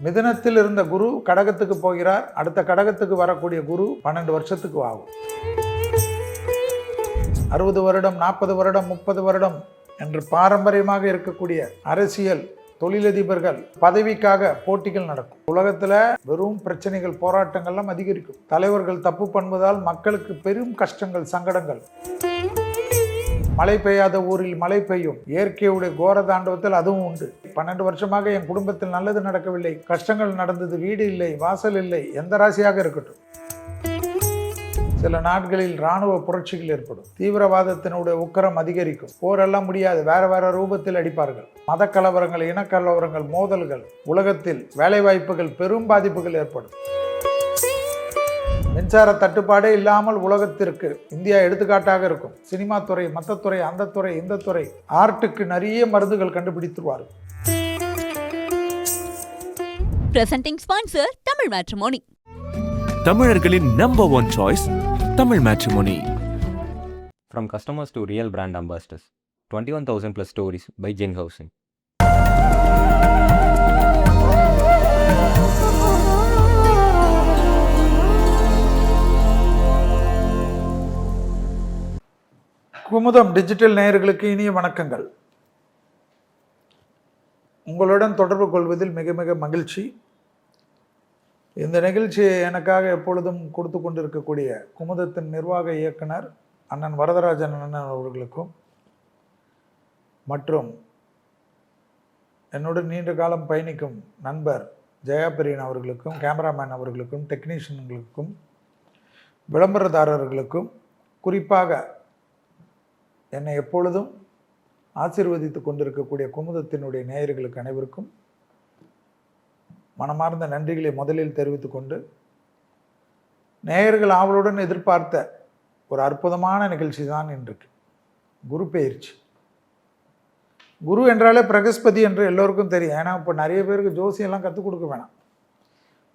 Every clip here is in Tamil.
மிதுனத்தில் இருந்த குரு கடகத்துக்கு போகிறார். அடுத்த கடகத்துக்கு வரக்கூடிய குரு 12 வருஷத்துக்கு ஆகும். 60 வருடம், 40 வருடம், 30 வருடம் என்று பாரம்பரியமாக இருக்கக்கூடிய அரசியல், தொழிலதிபர்கள் பதவிக்காக போட்டிகள் நடக்கும். உலகத்தில் வெறும் பிரச்சனைகள், போராட்டங்கள்லாம் அதிகரிக்கும். தலைவர்கள் தப்பு பண்ணுவதால் மக்களுக்கு பெரும் கஷ்டங்கள், சங்கடங்கள். மழை பெய்யாத ஊரில் மழை பெய்யும். இயற்கையுடைய கோர தாண்டவத்தில் அதுவும் உண்டு. 12 வருஷமாக என் குடும்பத்தில் நல்லது நடக்கவில்லை, கஷ்டங்கள் நடந்தது, வீடு இல்லை, வாசல் இல்லை, எந்த ராசியாக இருக்கட்டும். சில நாட்களில் இராணுவ புரட்சிகள் ஏற்படும். தீவிரவாதத்தினுடைய உக்கரம் அதிகரிக்கும். போரெல்லாம் முடியாது, வேற வேற ரூபத்தில் அடிப்பார்கள். மத கலவரங்கள், இனக்கலவரங்கள், மோதல்கள், உலகத்தில் வேலைவாய்ப்புகள், பெரும் பாதிப்புகள் ஏற்படும். மின்சார தட்டுப்பாடே இல்லாமல் உலகத்திற்கு இந்தியா எடுத்துக்காட்டாக இருக்கும். சினிமா துறை, மற்ற துறை, அந்த துறை, இந்த துறை, ஆர்ட்டுக்கு நிறைய மருந்துகள் கண்டுபிடித்துருவார்கள். Presenting sponsor Tamil matrimony. தமிழர்களின் number 1 choice Tamil matrimony. From customers to real brand ambassadors, 21,000 plus stories by Jin Housing. Kumudam digital நேயர்களுக்கு இனிய வணக்கங்கள். உங்களுடன் தொடர்பு கொள்வதில் மிக மிக மகிழ்ச்சி. இந்த நிகழ்ச்சியை எனக்காக எப்பொழுதும் கொடுத்து கொண்டிருக்கக்கூடிய குமுதத்தின் நிர்வாக இயக்குனர் அண்ணன் வரதராஜன் அண்ணன் அவர்களுக்கும் மற்றும் என்னுடன் நீண்ட காலம் பயணிக்கும் நண்பர் ஜெயாபிரியன் அவர்களுக்கும், கேமராமேன் அவர்களுக்கும், டெக்னீஷியன்களுக்கும், விளம்பரதாரர்களுக்கும், குறிப்பாக என்னை எப்பொழுதும் ஆசீர்வதித்து கொண்டிருக்கக்கூடிய குமுதத்தினுடைய நேயர்களுக்கு அனைவருக்கும் மனமார்ந்த நன்றிகளை முதலில் தெரிவித்துக் கொண்டு, நேயர்கள் ஆவலுடன் எதிர்பார்த்த ஒரு அற்புதமான நிகழ்ச்சி தான் இன்றைக்கு குரு பெயர்ச்சி. குரு என்றாலே பிரகஸ்பதி என்று எல்லோருக்கும் தெரியும். ஏன்னா இப்போ நிறைய பேருக்கு ஜோசியெல்லாம் கற்றுக் கொடுக்க வேணாம்.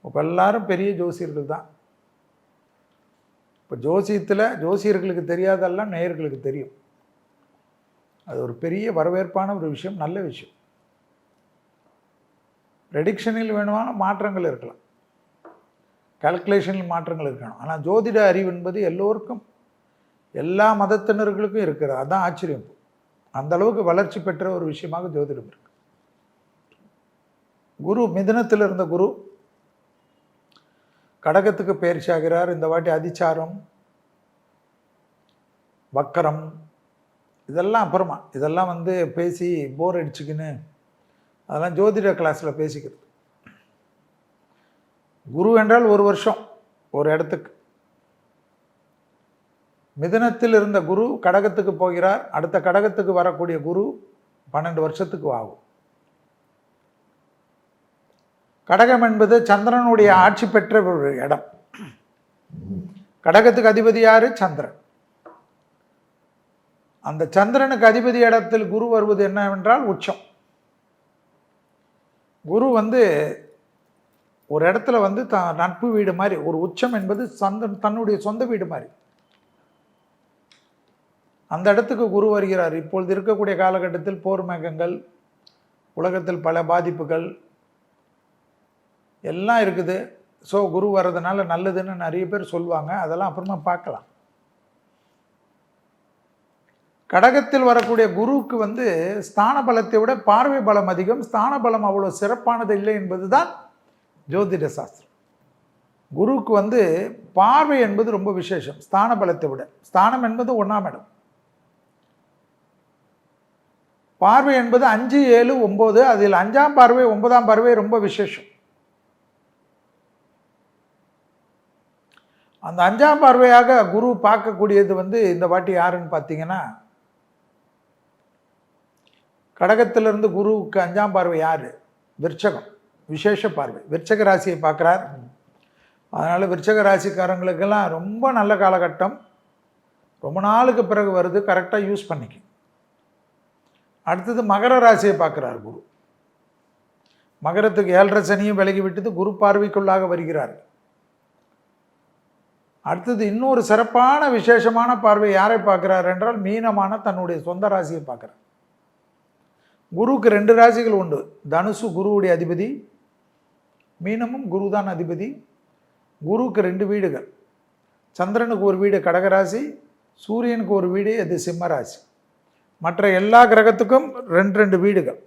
இப்போ எல்லாரும் பெரிய ஜோசியர்கள் தான். இப்போ ஜோசியத்தில் ஜோசியர்களுக்கு தெரியாதெல்லாம் நேயர்களுக்கு தெரியும். அது ஒரு பெரிய வரவேற்பான ஒரு விஷயம், நல்ல விஷயம். ப்ரெடிக்ஷனில் வேணுமான மாற்றங்கள் இருக்கலாம், கால்குலேஷனில் மாற்றங்கள் இருக்கணும். ஆனால் ஜோதிட அறிவு என்பது எல்லோருக்கும், எல்லா மதத்தினர்களுக்கும் இருக்கிறது. அதுதான் ஆச்சரியம். அந்த அளவுக்கு வளர்ச்சி பெற்ற ஒரு விஷயமாக ஜோதிடம் இருக்கு. குரு மிதுனத்தில் இருந்த குரு கடகத்துக்கு பயிற்சி ஆகிறார். இந்த வாட்டி அதிச்சாரம், வக்கரம், இதெல்லாம் அப்புறமா, இதெல்லாம் பேசி போர் அடிச்சுக்கின்னு அதெல்லாம் ஜோதிட கிளாஸில் பேசிக்கிறது. குரு என்றால் ஒரு வருஷம் ஒரு இடத்துக்கு. மிதுனத்தில் இருந்த குரு கடகத்துக்கு போகிறார். அடுத்த கடகத்துக்கு வரக்கூடிய குரு 12 வருஷத்துக்கு ஆகும். கடகம் என்பது சந்திரனுடைய ஆட்சி பெற்ற ஒரு இடம். கடகத்துக்கு அதிபதி யாரு? சந்திரன். அந்த சந்திரனுக்கு அதிபதி இடத்தில் குரு வருவது என்னவென்றால் உச்சம். குரு ஒரு இடத்துல நட்பு வீடு மாதிரி, ஒரு உச்சம் என்பது தன்னுடைய சொந்த வீடு மாதிரி. அந்த இடத்துக்கு குரு வருகிறார். இப்பொழுது இருக்கக்கூடிய காலகட்டத்தில் போர் மேகங்கள், உலகத்தில் பல பாதிப்புகள் எல்லாம் இருக்குது. ஸோ குரு வர்றதுனால நல்லதுன்னு நிறைய பேர் சொல்லுவாங்க. அதெல்லாம் அப்புறமா பார்க்கலாம். கடகத்தில் வரக்கூடிய குருவுக்கு ஸ்தான பலத்தை விட பார்வை பலம் அதிகம். ஸ்தான பலம் அவ்வளோ சிறப்பானது இல்லை என்பது தான் ஜோதிட சாஸ்திரம். குருவுக்கு பார்வை என்பது ரொம்ப விசேஷம் ஸ்தான பலத்தை விட. ஸ்தானம் என்பது 1ஆம் இடம். பார்வை என்பது 5, 7, 9. அதில் 5ஆம் பார்வை, 9ஆம் பார்வை ரொம்ப விசேஷம். அந்த 5ஆம் பார்வையாக குரு பார்க்கக்கூடியது இந்த வாட்டி யாருன்னு பார்த்தீங்கன்னா, கடகத்திலிருந்து குருவுக்கு 5ஆம் பார்வை யாரு? விருச்சகம். விசேஷ பார்வை. விருச்சக ராசியை பார்க்குறார். அதனால் விருச்சக ராசிக்காரங்களுக்கெல்லாம் ரொம்ப நல்ல காலகட்டம். ரொம்ப நாளுக்கு பிறகு வருது, கரெக்டாக யூஸ் பண்ணிக்க. அடுத்தது மகர ராசியை பார்க்குறார் குரு. மகரத்துக்கு 7.5 சனியும் விலகி விட்டது, குரு பார்வைக்குள்ளாக வருகிறார். அடுத்தது இன்னொரு சிறப்பான விசேஷமான பார்வை யாரை பார்க்குறார் என்றால், மீனமான தன்னுடைய சொந்த ராசியை பார்க்குறார். குருவுக்கு 2 ராசிகள் உண்டு. தனுசு குருவுடைய அதிபதி, மீனமும் குரு தான் அதிபதி. குருவுக்கு 2 வீடுகள், சந்திரனுக்கு ஒரு வீடு கடகராசி, சூரியனுக்கு ஒரு வீடு அது சிம்ம ராசி. மற்ற எல்லா கிரகத்துக்கும் 2 வீடுகள்.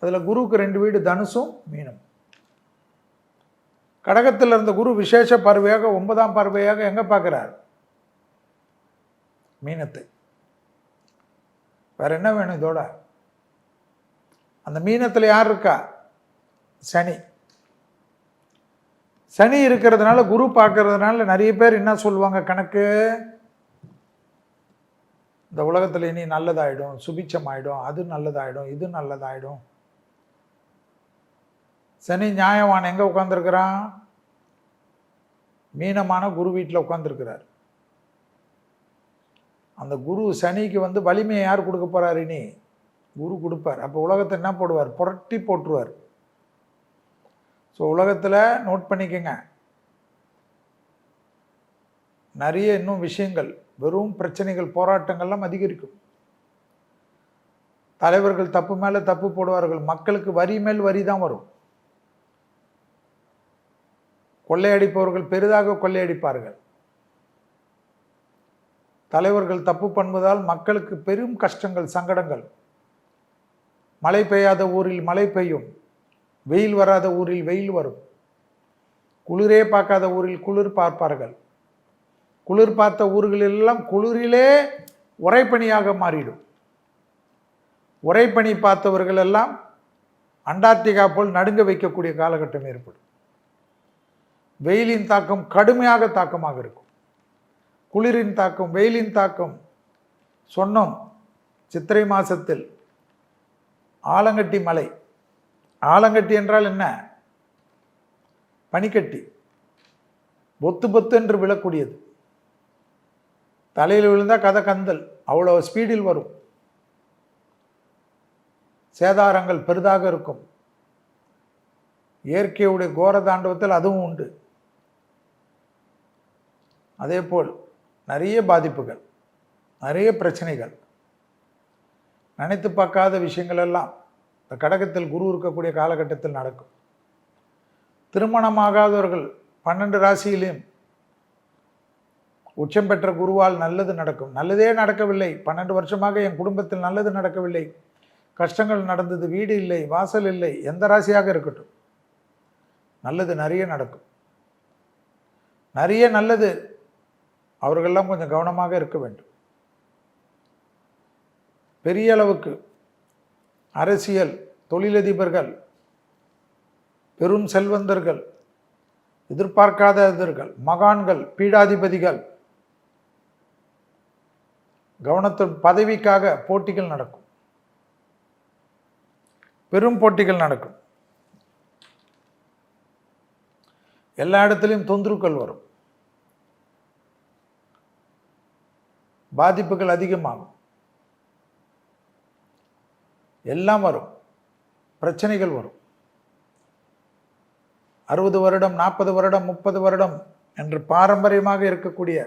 அதில் குருவுக்கு 2 வீடு தனுசும் மீனம். கடகத்தில் இருந்த குரு விசேஷ பார்வையாக 9ஆம் பார்வையாக எங்கே பார்க்குறார்? மீனத்தை. வேற என்ன வேணும் இதோட? அந்த மீனத்தில் யார் இருக்கா? சனி. சனி இருக்கிறதுனால, குரு பார்க்கறதுனால நிறைய பேர் என்ன சொல்லுவாங்க கணக்கு, இந்த உலகத்தில் இனி நல்லதாயிடும், சுபிச்சம் ஆயிடும், அது நல்லதாயிடும், இது நல்லதாயிடும். சனி நியாயவான் எங்கே உட்காந்துருக்கிறான்? மீனமான குரு வீட்டில் உட்காந்துருக்கிறார். அந்த குரு சனிக்கு வலிமையை யார் கொடுக்க போறார்? இனி குரு கொடுப்பார். அப்போ உலகத்தை என்ன போடுவார்? புரட்டி போட்டுருவார். ஸோ உலகத்தில் நோட் பண்ணிக்கங்க, நிறைய இன்னும் விஷயங்கள், வெறும் பிரச்சனைகள், போராட்டங்கள்லாம் அதிகரிக்கும். தலைவர்கள் தப்பு மேலே தப்பு போடுவார்கள். மக்களுக்கு வரி மேல் வரி தான் வரும். கொள்ளையடிப்பவர்கள் பெரிதாக கொள்ளையடிப்பார்கள். தலைவர்கள் தப்பு பண்ணுவதால் மக்களுக்கு பெரும் கஷ்டங்கள், சங்கடங்கள். மழை பெய்யாத ஊரில் மழை பெய்யும், வெயில் வராத ஊரில் வெயில் வரும். குளிரே பார்க்காத ஊரில் குளிர் பார்ப்பார்கள். குளிர் பார்த்த ஊர்களெல்லாம் குளிரிலே உறைபனியாக மாறிடும். உறைபனி பார்த்தவர்கள் எல்லாம் அண்டார்டிகா போல் நடுங்க வைக்கக்கூடிய காலகட்டம் ஏற்படும். வெயிலின் தாக்கம் கடுமையாக தாக்கமாக இருக்கும். குளிரின் தாக்கம், வெயிலின் தாக்கம் சொன்னோம். சித்திரை மாசத்தில் ஆலங்கட்டி மலை. ஆலங்கட்டி என்றால் என்ன? பனிக்கட்டி. பொத்து பொத்து என்று விழக்கூடியது. தலையில் விழுந்தால் கதை கந்தல், அவ்வளோ ஸ்பீடில் வரும். சேதாரங்கள் பெரிதாக இருக்கும். இயற்கையுடைய கோர தாண்டவத்தில் அதுவும் உண்டு. அதே போல் நிறைய பாதிப்புகள், நிறைய பிரச்சனைகள், நினைத்து பார்க்காத விஷயங்கள் எல்லாம் இந்த கடகத்தில் குரு இருக்கக்கூடிய காலகட்டத்தில் நடக்கும். திருமணமாகாதவர்கள் 12 ராசியிலையும் உச்சம் பெற்ற குருவால் நல்லது நடக்கும். நல்லதே நடக்கவில்லை, 12 வருஷமாக என் குடும்பத்தில் நல்லது நடக்கவில்லை, கஷ்டங்கள் நடந்தது, வீடு இல்லை, வாசல் இல்லை, எந்த ராசியாக இருக்கட்டும், நல்லது நிறைய நடக்கும். நிறைய நல்லது. அவர்களெல்லாம் கொஞ்சம் கவனமாக இருக்க வேண்டும். பெரிய அளவுக்கு அரசியல், தொழிலதிபர்கள், பெரும் செல்வந்தர்கள், எதிர்பார்க்காதவர்கள், மகான்கள், பீடாதிபதிகள், கவனத்தின் பதவிக்காக போட்டிகள் நடக்கும். பெரும் போட்டிகள் நடக்கும். எல்லா இடத்துலையும் தொந்தரவுகள் வரும். பாதிப்புகள் அதிகமாகும். எல்லாம் வரும். பிரச்சனைகள் வரும். 60 வருடம், 40 வருடம், 30 வருடம் என்று பாரம்பரியமாக இருக்கக்கூடிய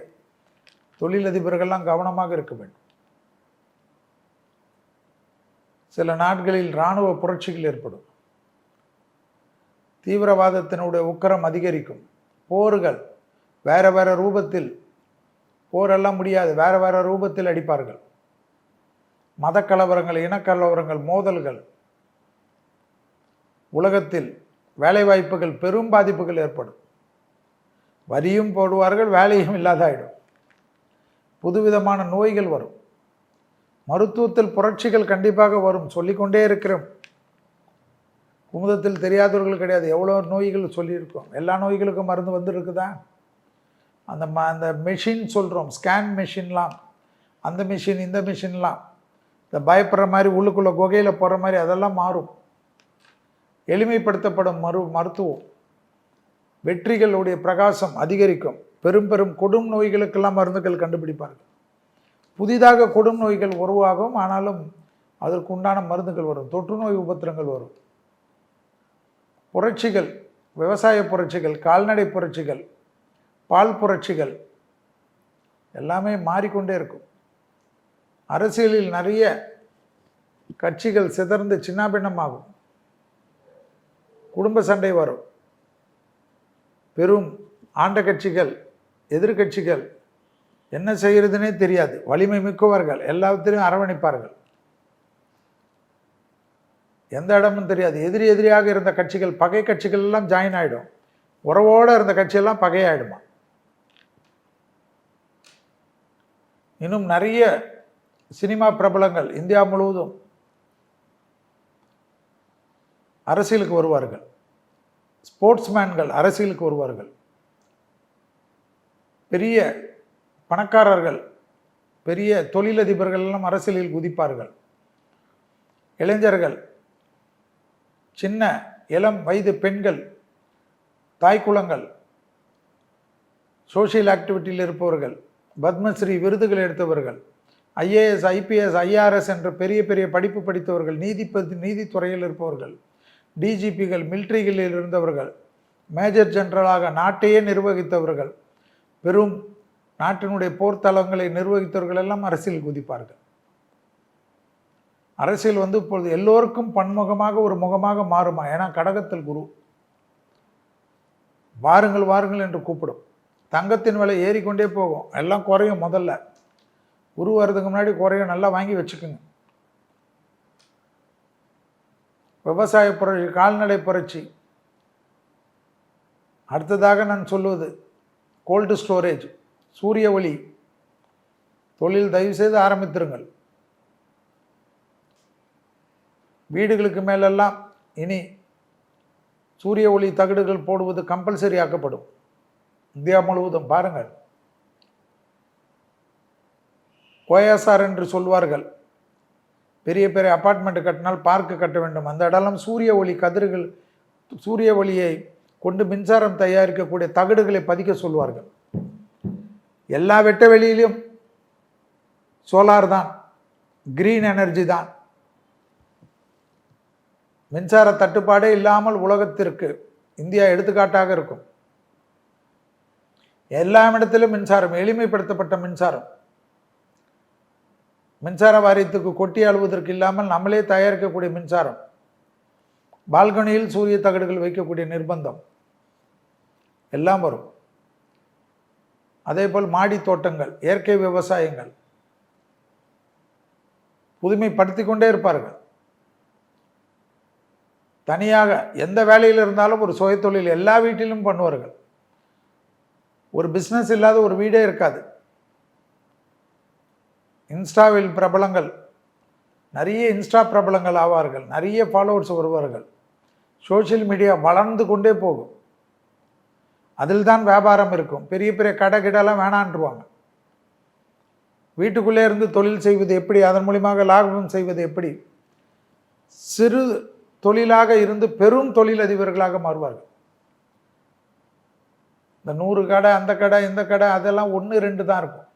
தொழிலதிபர்கள்லாம் கவனமாக இருக்க வேண்டும். சில நாட்களில் இராணுவ புரட்சிகள் ஏற்படும். தீவிரவாதத்தினுடைய உக்கிரம் அதிகரிக்கும். போர்கள் வேற வேற ரூபத்தில், போரெல்லாம் முடியாது, வேற வேற ரூபத்தில் அடிப்பார்கள். மத கலவரங்கள், இனக்கலவரங்கள், மோதல்கள், உலகத்தில் வேலைவாய்ப்புகள், பெரும் பாதிப்புகள் ஏற்படும். வரியும் போடுவார்கள், வேலையும் இல்லாதாயிடும். புதுவிதமான நோய்கள் வரும். மருத்துவத்தில் புரட்சிகள் கண்டிப்பாக வரும். சொல்லிக்கொண்டே இருக்கிறோம். குமுதத்தில் தெரியாதவர்கள் கிடையாது. எவ்வளோ நோய்கள் சொல்லியிருக்கோம். எல்லா நோய்களுக்கும் மருந்து வந்துருக்குதா? அந்த மெஷின் சொல்கிறோம், ஸ்கேன் மெஷின்லாம், அந்த மிஷின், இந்த மிஷின்லாம், இந்த பயப்படுற மாதிரி உள்ளுக்குள்ளே குகையில் போகிற மாதிரி அதெல்லாம் மாறும். எளிமைப்படுத்தப்படும் மருத்துவம், வெற்றிகளுடைய பிரகாசம் அதிகரிக்கும். பெரும் பெரும் கொடும் நோய்களுக்கெல்லாம் மருந்துகள் கண்டுபிடிப்பார்கள். புதிதாக கொடும் நோய்கள் உருவாகும். ஆனாலும் அதற்கு உண்டான மருந்துகள் வரும். தொற்று நோய் உபத்திரங்கள் வரும். புரட்சிகள், விவசாய புரட்சிகள், கால்நடை புரட்சிகள், பால் புரட்சிகள் எல்லாமே மாறிக்கொண்டே இருக்கும். அரசியலில் நிறைய கட்சிகள் சிதறந்து சின்னாபின்னமாகும். குடும்ப சண்டை வரும். பெரும் ஆண்ட கட்சிகள் எதிர்கட்சிகள் என்ன செய்கிறதுனே தெரியாது. வலிமை மிக்கவர்கள் எல்லாத்திலையும் அரவணைப்பார்கள். எந்த இடமும் தெரியாது. எதிரியாக இருந்த கட்சிகள் பகை கட்சிகள் எல்லாம் ஜாயின் ஆகிடும். உறவோடு இருந்த கட்சியெல்லாம் பகையாயிடுமா. இன்னும் நிறைய சினிமா பிரபலங்கள் இந்தியா முழுவதும் அரசியலுக்கு வருவார்கள். ஸ்போர்ட்ஸ்மேன்கள் அரசியலுக்கு வருவார்கள். பெரிய பணக்காரர்கள் பெரிய தொழிலதிபர்கள் எல்லாம் அரசியலில் குதிப்பார்கள். இளைஞர்கள், சின்ன இளம் வயது பெண்கள், தாய்க்குளங்கள், சோஷியல் ஆக்டிவிட்டியில் இருப்பவர்கள், பத்மஸ்ரீ விருதுகள் எடுத்தவர்கள், IAS IPS IRS என்ற பெரிய பெரிய படிப்பு படித்தவர்கள், நீதித்துறையில் இருப்பவர்கள், டிஜிபிகள், மிலிட்ரிகளில் இருந்தவர்கள், மேஜர் ஜெனரலாக நாட்டையே நிர்வகித்தவர்கள், பெரும் நாட்டினுடைய போர்த்தளங்களை நிர்வகித்தவர்கள் எல்லாம் அரசியல் குதிப்பார்கள். அரசியல் இப்பொழுது எல்லோருக்கும் பன்முகமாக ஒரு முகமாக மாறுமா. ஏன்னா கடகத்தில் குரு வாருங்கள் வாருங்கள் என்று கூப்பிடும். தங்கத்தின் விலை ஏறிக்கொண்டே போகும். எல்லாம் குறையும். முதல்ல குரு வர்றதுக்கு முன்னாடி குறையும். நல்லா வாங்கி வச்சுக்கோங்க. விவசாய புரட்சி, கால்நடை புரட்சி, அடுத்ததாக நான் சொல்லுவது கோல்டு ஸ்டோரேஜ், சூரிய ஒளி தொழில் தயவுசெய்து ஆரம்பித்திருங்கள். வீடுகளுக்கு மேலெல்லாம் இனி சூரிய ஒளி தகடுகள் போடுவது கம்பல்சரி ஆக்கப்படும். இந்தியா முழுவதும் பாருங்கள். கோயாசார் என்று சொல்வார்கள். பெரிய பெரிய அப்பார்ட்மெண்ட் கட்டினால் பார்க்கு கட்ட வேண்டும். அந்த இடம்லாம் சூரிய ஒளி கதிர்கள், சூரிய ஒளியை கொண்டு மின்சாரம் தயாரிக்கக்கூடிய தகடுகளை பதிக்க சொல்வார்கள். எல்லா வெட்ட வெளியிலும் சோலார் தான், கிரீன் எனர்ஜி தான். மின்சார தட்டுப்பாடே இல்லாமல் உலகத்திற்கு இந்தியா எடுத்துக்காட்டாக இருக்கும். எல்லா இடத்திலும் மின்சாரம், எளிமைப்படுத்தப்பட்ட மின்சாரம். மின்சார வாரியத்துக்கு கொட்டி அழுவதற்கு இல்லாமல் நம்மளே தயாரிக்கக்கூடிய மின்சாரம். பால்கனியில் சூரிய தகடுகள் வைக்கக்கூடிய நிர்பந்தம் எல்லாம் வரும். அதேபோல் மாடி தோட்டங்கள், இயற்கை விவசாயங்கள் புதுமைப்படுத்தி கொண்டே இருப்பார்கள். தனியாக எந்த வேலையில் இருந்தாலும் ஒரு சுயத்தொழில் எல்லா வீட்டிலும் பண்ணுவார்கள். ஒரு பிஸ்னஸ் இல்லாத ஒரு வீடே இருக்காது. இன்ஸ்டாவில் பிரபலங்கள், நிறைய இன்ஸ்டா பிரபலங்கள் ஆவார்கள். நிறைய ஃபாலோவர்ஸ் வருவார்கள். சோஷியல் மீடியா வளர்ந்து கொண்டே போகும். அதில் தான் வியாபாரம் இருக்கும். பெரிய பெரிய கடை கிடலாம் வேணான்றுவாங்க. வீட்டுக்குள்ளே இருந்து தொழில் செய்வது எப்படி, அதன் மூலியமாக லாபம் செய்வது எப்படி, சிறு தொழிலாக இருந்து பெரும் தொழிலதிபர்களாக மாறுவார்கள். இந்த 100 கடை, அந்த கடை, இந்த கடை, அதெல்லாம் 1 2 தான் இருக்கும்.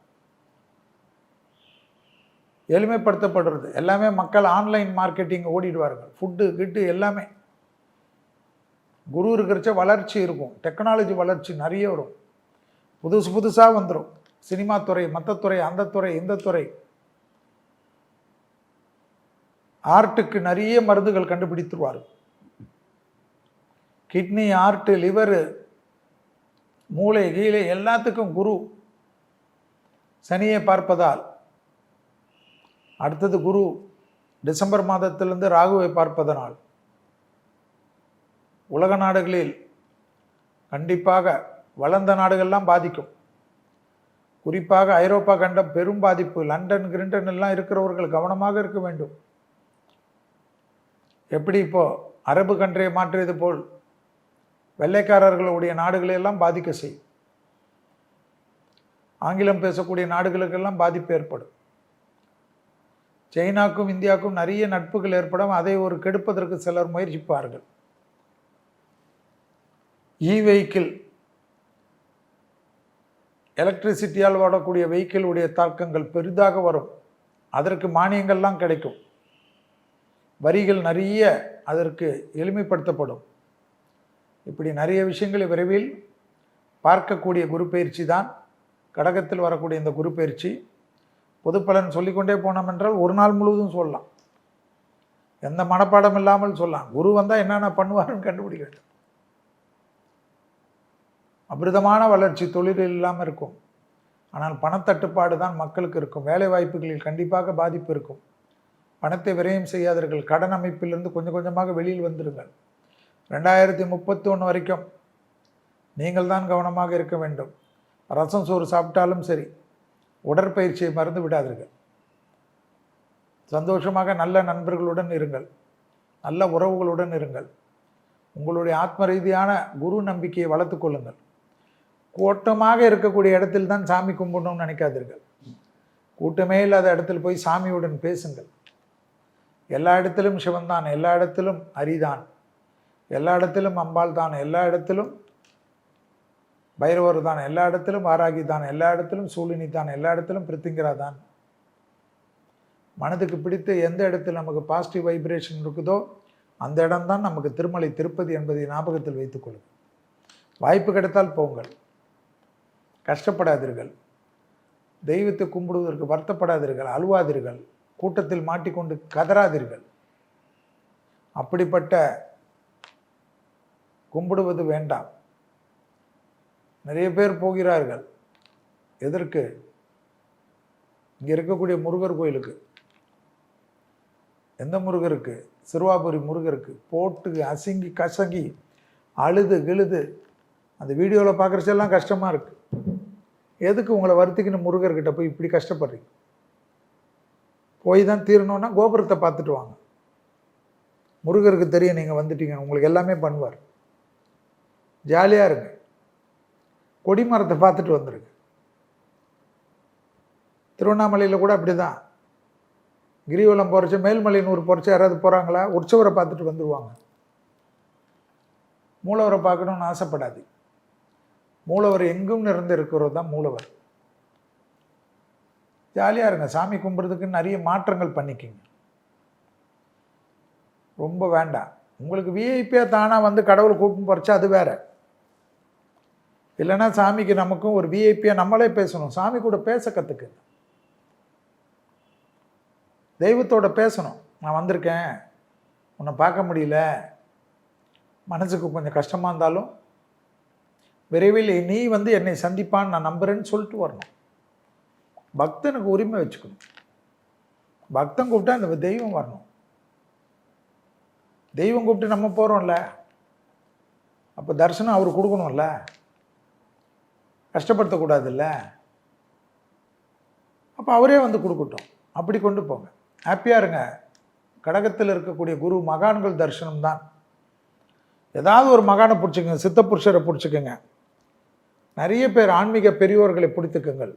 எளிமைப்படுத்தப்படுறது எல்லாமே. மக்கள் ஆன்லைன் மார்க்கெட்டிங் ஓடிடுவார்கள். ஃபுட்டு கிட்டு எல்லாமே. குரு இருக்கிறச்ச வளர்ச்சி இருக்கும். டெக்னாலஜி வளர்ச்சி நிறைய வரும். புதுசாக வந்துடும். சினிமா துறை, மற்ற துறை, அந்த துறை, இந்த துறை. ஆர்ட்டுக்கு நிறைய மருந்துகள் கண்டுபிடித்துருவார். கிட்னி, ஆர்ட்டு, லிவரு, மூளை, கீழே எல்லாத்துக்கும் குரு சனியை பார்ப்பதால். அடுத்தது குரு டிசம்பர் மாதத்திலிருந்து ராகுவை பார்ப்பதனால் உலக நாடுகளில் கண்டிப்பாக வளர்ந்த நாடுகள்லாம் பாதிக்கும். குறிப்பாக ஐரோப்பா கண்டம் பெரும் பாதிப்பு. லண்டன் கிரிண்டன் எல்லாம் இருக்கிறவர்கள் கவனமாக இருக்க வேண்டும். எப்படி இப்போ அரபு கண்ட்ரியை மாற்றியது போல் வெள்ளைக்காரர்களுடைய நாடுகளையெல்லாம் பாதிக்க செய்யும். ஆங்கிலம் பேசக்கூடிய நாடுகளுக்கெல்லாம் பாதிப்பு ஏற்படும். சைனாக்கும் இந்தியாவுக்கும் நிறைய நட்புகள் ஏற்படும். அதை ஒரு கெடுப்பதற்கு சிலர் முயற்சிப்பார்கள். வெஹிக்கிள், எலக்ட்ரிசிட்டியால் ஓடக்கூடிய வெஹிக்கிளுடைய தாக்கங்கள் பெரிதாக வரும். அதற்கு மானியங்கள்லாம் கிடைக்கும். வரிகள் நிறைய அதற்கு எளிமைப்படுத்தப்படும். இப்படி நிறைய விஷயங்களை விரைவில் பார்க்கக்கூடிய குரு பயிற்சி தான் கடகத்தில் வரக்கூடிய இந்த குரு பயிற்சி. பொது பலன் சொல்லிக்கொண்டே போனோம் என்றால் ஒரு நாள் முழுவதும் சொல்லலாம். எந்த மனப்பாடம் இல்லாமல் சொல்லலாம். குரு வந்தால் என்னென்ன பண்ணுவாருன்னு கண்டுபிடிக்க வேண்டும். அபிரிதமான வளர்ச்சி தொழிலில் இல்லாமல் இருக்கும். ஆனால் பணத்தட்டுப்பாடு தான் மக்களுக்கு இருக்கும். வேலை வாய்ப்புகளில் கண்டிப்பாக பாதிப்பு இருக்கும். பணத்தை விரயம் செய்யாதீர்கள். கடன் அமைப்பிலிருந்து கொஞ்சம் கொஞ்சமாக வெளியில் வந்துடுங்கள். 2031 வரைக்கும் நீங்கள் தான் கவனமாக இருக்க வேண்டும். ரசம் சோறு சாப்பிட்டாலும் சரி, உடற்பயிற்சியை மறந்து விடாதீர்கள். சந்தோஷமாக நல்ல நண்பர்களுடன் இருங்கள், நல்ல உறவுகளுடன் இருங்கள். உங்களுடைய ஆத்ம ரீதியான குரு நம்பிக்கையை வளர்த்து கொள்ளுங்கள். கூட்டமாக இருக்கக்கூடிய இடத்தில் தான் சாமி கும்பிடணும்னு நினைக்காதீர்கள். கூட்டமே இல்லாத இடத்தில் போய் சாமியுடன் பேசுங்கள். எல்லா இடத்திலும் சிவன் தான், எல்லா இடத்திலும் ஹரிதான், எல்லா இடத்திலும் அம்பாள் தான், எல்லா இடத்திலும் பைரவர் தான், எல்லா இடத்திலும் வாராகி தான், எல்லா இடத்திலும் சூழினி தான், எல்லா இடத்திலும் பிரித்திங்கரா தான். மனதுக்கு பிடித்த எந்த இடத்தில் நமக்கு பாசிட்டிவ் வைப்ரேஷன் இருக்குதோ அந்த இடம்தான் நமக்கு திருமலை திருப்பதி என்பதை ஞாபகத்தில் வைத்துக்கொள்ளுங்கள். வாய்ப்பு கிடைத்தால் போங்கள். கஷ்டப்படாதீர்கள். தெய்வத்தை கும்பிடுவதற்கு வருத்தப்படாதீர்கள், அழுவாதீர்கள், கூட்டத்தில் மாட்டிக்கொண்டு கதறாதீர்கள். அப்படிப்பட்ட கும்பிடுவது வேண்டாம். நிறைய பேர் போகிறார்கள். எதற்கு? இங்கே இருக்கக்கூடிய முருகர் கோயிலுக்கு. எந்த முருகருக்கு? சிறுவாபுரி முருகருக்கு. போட்டு அசிங்கி கசங்கி அழுது கிழுது அந்த வீடியோவில் பார்க்குறச்செல்லாம் கஷ்டமாக இருக்குது. எதுக்கு உங்களை வருத்திக்கின்னு முருகர்கிட்ட போய் இப்படி கஷ்டப்படுறீங்க? போய் தான் தீரணுன்னா கோபுரத்தை பார்த்துட்டு வாங்க. முருகருக்கு தெரியும் நீங்கள் வந்துட்டீங்க, உங்களுக்கு எல்லாமே பண்ணுவார். ஜாலியாக இருங்க. கொடிமரத்தை பார்த்துட்டு வந்துடுங்க. திருவண்ணாமலையில் கூட அப்படி தான். கிரிவலம் போகிறச்ச மேல்மலையனூர் போகிறச்ச யாராவது போகிறாங்களா? உற்சவரை பார்த்துட்டு வந்துடுவாங்க. மூலவரை பார்க்கணுன்னு ஆசைப்படாது. மூலவர் எங்கும் நிறைந்து இருக்கிறது தான் மூலவர். ஜாலியாக இருங்க. சாமி கும்பிட்றதுக்கு நிறைய மாற்றங்கள் பண்ணிக்கிங்க. ரொம்ப வேண்டாம். உங்களுக்கு விஐபியாக தானாக வந்து கடவுளை கூப்பிட்டு போகிறச்சா அது வேற. இல்லைன்னா சாமிக்கு நமக்கும் ஒரு விஐபியாக நம்மளே பேசணும். சாமி கூட பேச கற்றுக்கு. தெய்வத்தோட பேசணும். நான் வந்திருக்கேன், உன்னை பார்க்க முடியல, மனசுக்கு கொஞ்சம் கஷ்டமாக இருந்தாலும் விரைவில் நீ வந்து என்னை சந்திப்பான்னு நான் நம்புகிறேன்னு சொல்லிட்டு வரணும். பக்தனுக்கு உரிமை வச்சுக்கணும். பக்தன் கூப்பிட்டா இந்த தெய்வம் வரணும். தெய்வம் கூப்பிட்டு நம்ம போகிறோம்ல, அப்போ தரிசனம் அவர் கொடுக்கணும்ல, கஷ்டப்படுத்தக்கூடாதுல்ல. அப்போ அவரே வந்து கொடுக்கட்டும். அப்படி கொண்டு போங்க. ஹாப்பியாக இருங்க. கடகத்தில் இருக்கக்கூடிய குரு மகான்கள் தரிசனம் தான். ஏதாவது ஒரு மகானை பிடிச்சிக்கங்க, சித்த புருஷரை பிடிச்சிக்கங்க. நிறைய பேர் ஆன்மீக பெரியோர்களை பிடித்துக்குங்கள்.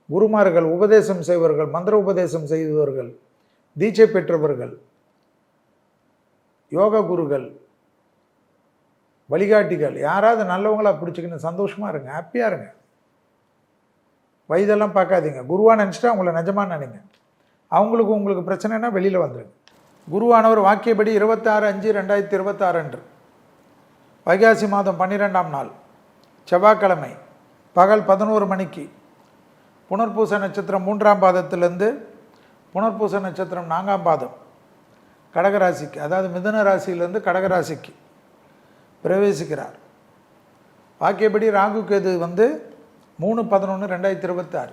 குருமார்கள், உபதேசம் செய்வர்கள், மந்திர உபதேசம் செய்தவர்கள், தீட்சை பெற்றவர்கள், யோக குருகள், வழிகாட்டிகள், யாராவது நல்லவங்களாக பிடிச்சிக்கணும். சந்தோஷமாக இருங்க, ஹாப்பியாக இருங்க. வயதெல்லாம் பார்க்காதீங்க. குருவாக நினச்சிட்டா அவங்கள நிஜமாக நினைங்க. அவங்களுக்கு உங்களுக்கு பிரச்சனைனா வெளியில் வந்துடுங்க. குருவானவர் வாக்கியபடி 26/5/2026 அன்று வைகாசி மாதம் 12ஆம் நாள் செவ்வாய்க்கிழமை பகல் 11 மணிக்கு புனர்பூச நட்சத்திரம் 3ஆம் பாதத்திலிருந்து புனர்பூச நட்சத்திரம் 4ஆம் பாதம் கடகராசிக்கு, அதாவது மிதுன ராசியிலிருந்து கடகராசிக்கு பிரவேசிக்கிறார். வாக்கியபடி ராகு கேது வந்து 3/11/2026.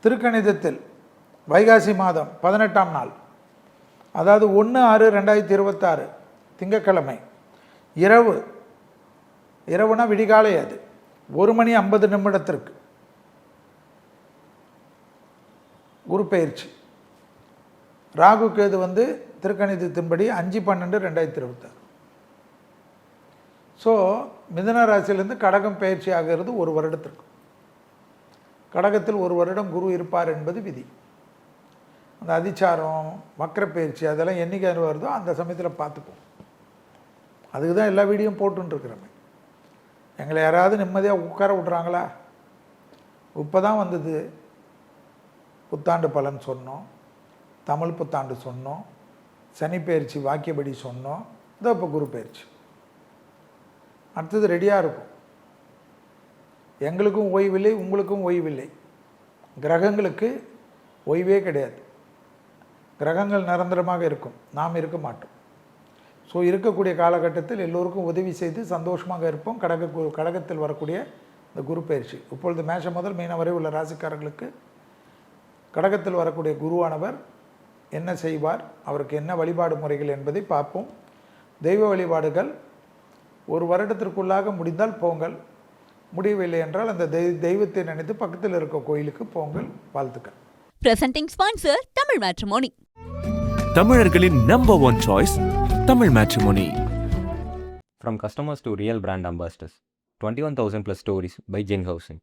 திருக்கணிதத்தில் வைகாசி மாதம் 18ஆம் நாள், அதாவது 1/6/2026 திங்கட்கிழமை இரவுனா விடிகாலை, அது 1:50 குரு பெயர்ச்சி. ராகு கேது வந்து திருக்கணிதத்தின்படி 5/12/2026. ஸோ மிதுன ராசியிலேருந்து கடகம் பயிற்சி ஆகிறது 1 வருடத்திற்கு. கடகத்தில் 1 வருடம் குரு இருப்பார் என்பது விதி. அந்த அதிச்சாரம், வக்கர பயிற்சி அதெல்லாம் என்றைக்கு வருதோ அந்த சமயத்தில் பார்த்துப்போம். அதுக்கு தான் எல்லா வீடியோவும் போட்டுருக்குறோமே. எங்களை யாராவது நிம்மதியாக உட்கார விட்றாங்களா? இப்போ தான் வந்தது புத்தாண்டு பலன் சொன்னோம், தமிழ் புத்தாண்டு சொன்னோம், சனி பயிற்சி வாக்கியபடி சொன்னோம். இதோ இப்போ குரு பயிற்சி. அடுத்தது ரெடியாக இருக்கும். எங்களுக்கும் ஓய்வில்லை, உங்களுக்கும் ஓய்வில்லை. கிரகங்களுக்கு ஓய்வே கிடையாது. கிரகங்கள் நிரந்தரமாக இருக்கும், நாம் இருக்க மாட்டோம். ஸோ இருக்கக்கூடிய காலகட்டத்தில் எல்லோருக்கும் உதவி செய்து சந்தோஷமாக இருப்போம். கடகத்தில் வரக்கூடிய இந்த குரு பயிற்சி இப்பொழுது மேஷம் முதல் மீனம் வரை உள்ள ராசிக்காரர்களுக்கு கடகத்தில் வரக்கூடிய குருவானவர் என்ன செய்வார், அவருக்கு என்ன வழிபாடு முறைகள் என்பதை பார்ப்போம். தெய்வ வழிபாடுகள் ஒரு வருடத்திற்குள்ளாக முடிந்தால் போங்கள், முடியவில்லை என்றால் அந்த தெய்வத்தை நினைத்து பக்கத்தில் இருக்க கோயிலுக்கு போங்கள். வாழ்த்துக்கள். Presenting sponsor Tamil matrimony. தமிழர்களின் number one choice Tamil matrimony. From customers to real brand ambassadors, 21,000 plus stories by Jen Housing.